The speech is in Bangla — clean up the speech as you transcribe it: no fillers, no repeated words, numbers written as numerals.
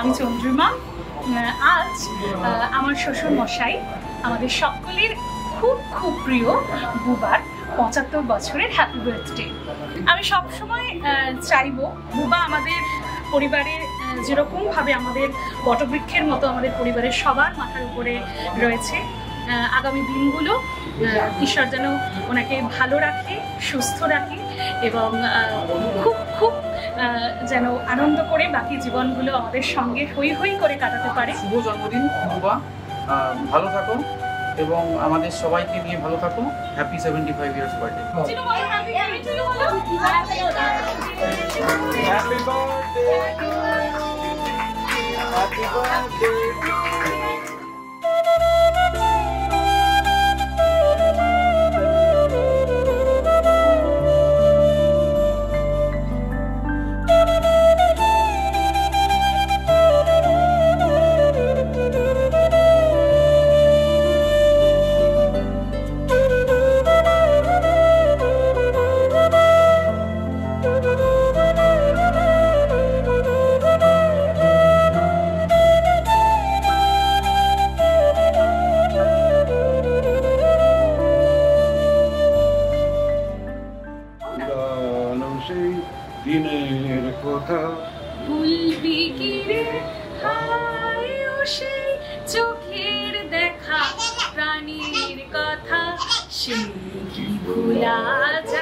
আমি চন্দ্রিমা। আজ আমার শ্বশুর মশাই আমাদের সকলের খুব খুব প্রিয় বুবার ৭৫ বছরের হ্যাপি বার্থডে। আমি সবসময় চাইবো বুবা আমাদের পরিবারের যেরকমভাবে আমাদের বটবৃক্ষের মতো আমাদের পরিবারের সবার মাথার উপরে রয়েছে, আগামী দিনগুলো ঈশ্বর যেন ওনাকে ভালো রাখে, সুস্থ রাখে এবং খুব খুব যেন আনন্দ করে বাকি জীবনগুলো আমাদের সঙ্গে হই হই করে কাটাতে পারে। শুভ জন্মদিন বুবা, ভালো থাকো এবং আমাদের সবাইকে নিয়ে ভালো থাকো। Happy 75 years birthday. Happy birthday. দিনের কথা ভুলবি কি রে হায় ও সেই চোখের দেখা, প্রাণীর কথা সে কি ভুলা যায়।